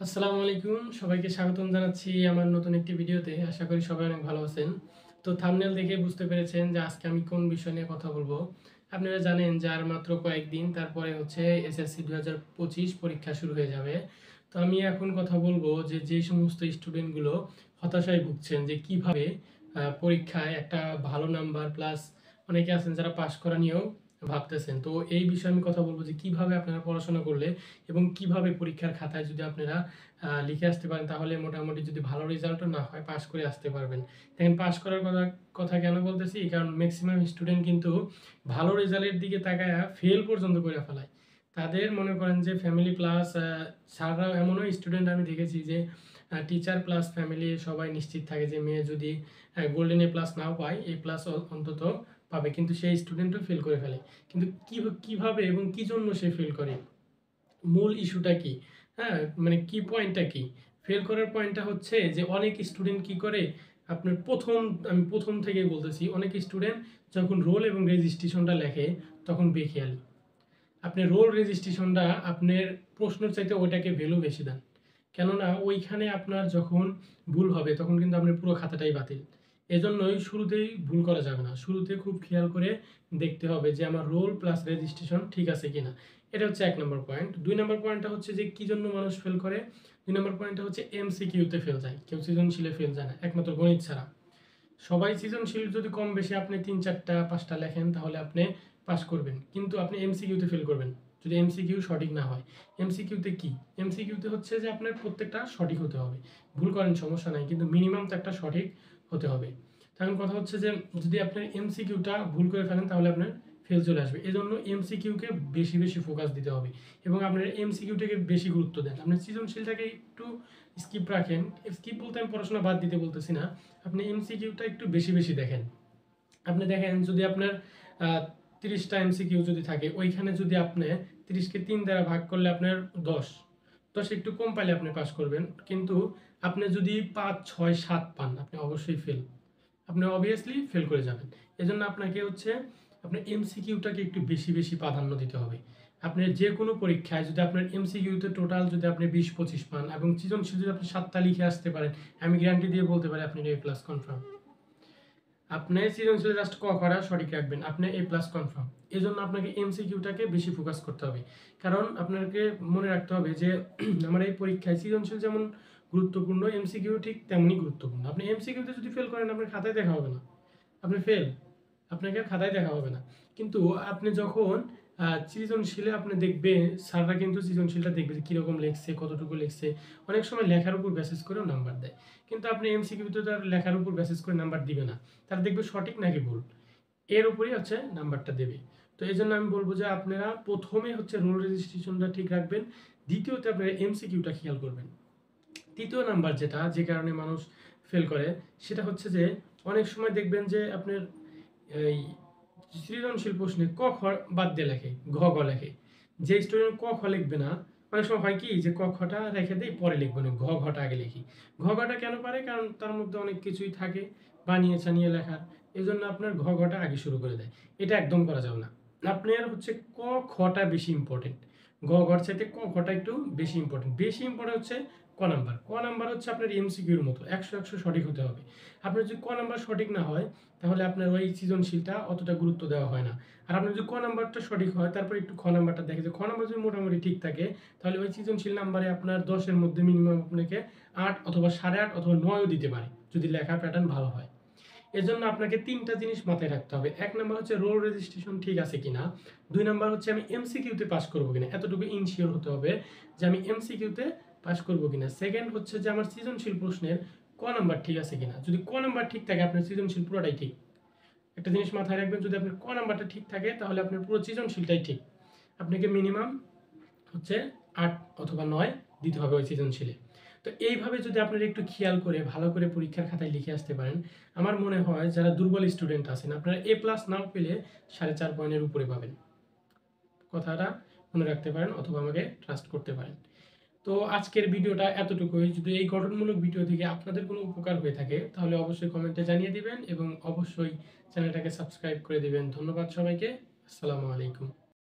আসসালামু আলাইকুম সবাইকে স্বাগতম জানাচ্ছি আমার নতুন একটি ভিডিওতে। আশা করি সবাই অনেক ভালো আছেন। তো থাম্বনেল দেখে বুঝতে পেরেছেন যে আজকে আমি কোন বিষয় নিয়ে কথা বলবো। আপনারা জানেন যে আর মাত্র কয়েকদিন তারপরে হচ্ছে এসএসসি 2025 পরীক্ষা শুরু হয়ে যাবে। তো আমি এখন কথা বলবো যে যে সমস্ত স্টুডেন্টগুলো হতাশায় ভুগছেন যে কিভাবে পরীক্ষায় একটা ভালো নাম্বার প্লাস অনেকে আছেন যারা পাশ করা নিয়েও ভাবতেছেন। তো এই বিষয়ে আমি কথা বলবো যে কিভাবে আপনারা পড়াশোনা করলে এবং কিভাবে পরীক্ষার খাতায় যদি আপনারা লিখে আসতে পারেন তাহলে মোটামুটি যদি ভালো রেজাল্টও না হয় পাশ করে আসতে পারবেন। দেখেন পাশ করার কথা কথা কেন বলতেছি, কারণ ম্যাক্সিমাম স্টুডেন্ট কিন্তু ভালো রেজাল্টের দিকে তাকায়া ফেল পর্যন্ত করে ফেলায়। তাদের মনে করেন যে ফ্যামিলি প্লাস স্যাররা, এমনও স্টুডেন্ট আমি দেখেছি যে টিচার প্লাস ফ্যামিলি সবাই নিশ্চিত থাকে যে মেয়ে যদি গোল্ডেন এ প্লাস নাও পায় এ প্লাস অন্তত পাবে, কিন্তু সেই স্টুডেন্টও ফেল করে ফেলে। কিন্তু কিভাবে এবং কি জন্য সে ফেল করে, মূল ইস্যুটা কি? হ্যাঁ, মানে কি পয়েন্টটা কি? ফেল করার পয়েন্টটা হচ্ছে যে অনেক স্টুডেন্ট কি করে, আপনার আমি প্রথম থেকেই বলতেছি, অনেক স্টুডেন্ট যখন রোল এবং রেজিস্ট্রেশনটা লেখে তখন বেখেয়ালি। আপনি রোল রেজিস্ট্রেশনটা আপনার প্রশ্নের চাইতে ওইটাকে ভ্যালু বেশি দেন। কেননা ওইখানে আপনার যখন ভুল হবে তখন কিন্তু আপনার পুরো খাতাটাই বাতিল। এজন্যই শুরুতেই ভুল করা যাবে না। শুরুতে খুব খেয়াল করে দেখতে হবে যে আমার রোল প্লাস রেজিস্ট্রেশন ঠিক আছে কিনা। এটা হচ্ছে ১ নম্বর পয়েন্ট। ২ নম্বর পয়েন্টটা হচ্ছে যে কি জন্য মানুষ ফেল করে। ২ নম্বর পয়েন্টটা হচ্ছে এমসিকিউতে ফেল যায়। কেউ সৃজনশীলে ফেল যায় না, একমাত্র গণিত ছাড়া। সবাই সৃজনশীল যদি কম বেশি আপনি ৩-৪টা ৫টা লেখেন তাহলে আপনি পাস করবেন, কিন্তু আপনি এমসিকিউতে ফেল করবেন যদি এমসিকিউ সঠিক না হয়। এমসিকিউতে কি? এমসিকিউতে হচ্ছে যে আপনার প্রত্যেকটা সঠিক হতে হবে। ভুল করেন সমস্যা নাই, কিন্তু মিনিমাম তো একটা সঠিক হতে হবে। তখন কথা হচ্ছে যে যদি আপনার এমসিকিউটা ভুল করে ফেলেন তাহলে আপনার ফেল চলে আসবে। এজন্য এমসিকিউকে বেশি বেশি ফোকাস দিতে হবে এবং আপনার এমসিকিউটাকে বেশি গুরুত্ব দেন। আপনার সৃজনশীলটাকে একটু স্কিপ রাখেন। স্কিপ বলতে আমি পড়াশোনা বাদ দিতে বলতেছি না, আপনি এমসিকিউটা একটু বেশি বেশি দেখেন। আপনি দেখেন যদি আপনার 30টা এমসিকিউ যদি থাকে, ওইখানে যদি আপনি 30কে 3 দ্বারা ভাগ করলে আপনার 10 10 একটু কম পাইলে আপনি পাস করবেন, কিন্তু আপনি যদি 5 6 7 পান আপনি অবশ্যই ফেল, আপনি অবভিয়াসলি ফেল করে যাবেন। এজন্য আপনাকে হচ্ছে আপনার এমসিকিউটাকে একটু বেশি বেশি প্রাধান্য দিতে হবে। আপনি যে কোনো পরীক্ষায় যদি আপনার এমসিকিউতে টোটাল যদি আপনি 20-25 পান এবং সৃজনশীল যদি আপনি 7টা লিখে আসতে পারেন, আমি গ্যারান্টি দিয়ে বলতে পারি আপনি এ প্লাস কনফার্ম। আপনি সৃজনশীল জাস্ট ক খরা সঠিক রাখবেন, আপনি এ প্লাস কনফার্ম। এজন্য আপনাকে এমসিকিউটাকে বেশি ফোকাস করতে হবে। কারণ আপনাকে মনে রাখতে হবে যে আমার এই পরীক্ষায় সৃজনশীল যেমন গুরুত্বপূর্ণ, এমসিকিউ ঠিক তেমনই গুরুত্বপূর্ণ। আপনি এমসিকিউতে যদি ফেল করেন আপনার খাতায় দেখা হবে না, আপনি ফেল, আপনাকে আর খাতায় দেখা হবে না। কিন্তু আপনি যখন সৃজনশীলে আপনি দেখবেন স্যাররা কিন্তু সৃজনশীলটা দেখবে যে কীরকম লিখছে, কতটুকু লিখছে। অনেক সময় লেখার উপর বেসিস করেও নাম্বার দেয়, কিন্তু আপনি এমসিকিউতে তার লেখার উপর বেসিস করে নাম্বার দিবে না, তারা দেখবে সঠিক নাকি ভুল, এর উপরেই হচ্ছে নাম্বারটা দেবে। তো এই জন্য আমি বলবো যে আপনারা প্রথমে হচ্ছে রোল রেজিস্ট্রেশনটা ঠিক রাখবেন, দ্বিতীয়তে আপনারা এমসিকিউটা খেয়াল করবেন। তৃতীয় নাম্বার যেটা, যে কারণে মানুষ ফেল করে, সেটা হচ্ছে যে অনেক সময় দেখবেন যে আপনার এই সৃজনশীল প্রশ্নে ক খ বাদ দিয়ে লেখে, ঘ গ লেখে। যে স্টুডেন্ট ক খ লিখবে না, অনেক সময় হয় কি যে ক খটা রেখে দেয় পরে লিখবো না, ঘ ঘটা আগে লিখি। ঘ ঘটা কেন পারে? কারণ তার মধ্যে অনেক কিছুই থাকে বানিয়ে ছানিয়ে লেখার, এই জন্য আপনার ঘ ঘটা আগে শুরু করে দেয়। এটা একদম করা যাবে না। আপনার হচ্ছে ক খটা বেশি ইম্পর্টেন্ট, ঘ ঘর চাইতে ক খটা একটু বেশি ইম্পর্টেন্ট। বেশি ইম্পর্টেন্ট হচ্ছে ক নাম্বার হচ্ছে আপনার এমসিকিউর মতো 100 সঠিক হতে হবে। আপনার যদি ক নাম্বার সঠিক না হয় তাহলে আপনার ওই সৃজনশীলটা অতটা গুরুত্ব দেওয়া হয় না। আর আপনার যদি ক নাম্বারটা সঠিক হয় তারপর একটু খ নাম্বারটা দেখে, যে খ নাম্বার যদি মোটামুটি ঠিক থাকে তাহলে ওই সৃজনশীল নাম্বারে আপনার 10-এর মধ্যে মিনিমাম আপনাকে 8 অথবা 8.5 অথবা 9ও দিতে পারে যদি লেখার প্যাটার্ন ভালো হয়। এজন্য আপনাকে 3টা জিনিস মাথায় রাখতে হবে। 1 নাম্বার হচ্ছে রোল রেজিস্ট্রেশন ঠিক আছে কিনা। 2 নাম্বার হচ্ছে আমি এমসিকিউতে পাস করব কিনা, এতটুকু ইনশিওর হতে হবে যে আমি এমসিকিউতে পাস করব কিনা। সেকেন্ড হচ্ছে যে আমার সৃজনশীল প্রশ্নের ক নাম্বার ঠিক আছে কিনা। যদি ক নাম্বার ঠিক থাকে আপনার সৃজনশীল পুরোটাই ঠিক। একটা জিনিস মাথায় রাখবেন, যদি আপনার ক নাম্বারটা ঠিক থাকে তাহলে আপনার পুরো সৃজনশীলটাই ঠিক। আপনাকে মিনিমাম হচ্ছে 8 অথবা 9 দিতে হবে ওই সৃজনশীলে। তো এইভাবে যদি আপনারা একটু খেয়াল করে ভালো করে পরীক্ষার খাতায় লিখে আসতে পারেন, আমার মনে হয় যারা দুর্বল স্টুডেন্ট আছেন আপনারা এ প্লাস নাও পেলে 4.5 পয়েন্টের উপরে পাবেন। কথাটা মনে রাখতে পারেন অথবা আমাকে ট্রাস্ট করতে পারেন। তো আজকের ভিডিওটা এতটুকুই। যদি এই গঠনমূলক ভিডিও থেকে আপনাদের কোনো উপকার হয়ে থাকে তাহলে অবশ্যই কমেন্টে জানিয়ে দিবেন এবং অবশ্যই চ্যানেলটাকে সাবস্ক্রাইব করে দিবেন। ধন্যবাদ সবাইকে। আসসালামু আলাইকুম।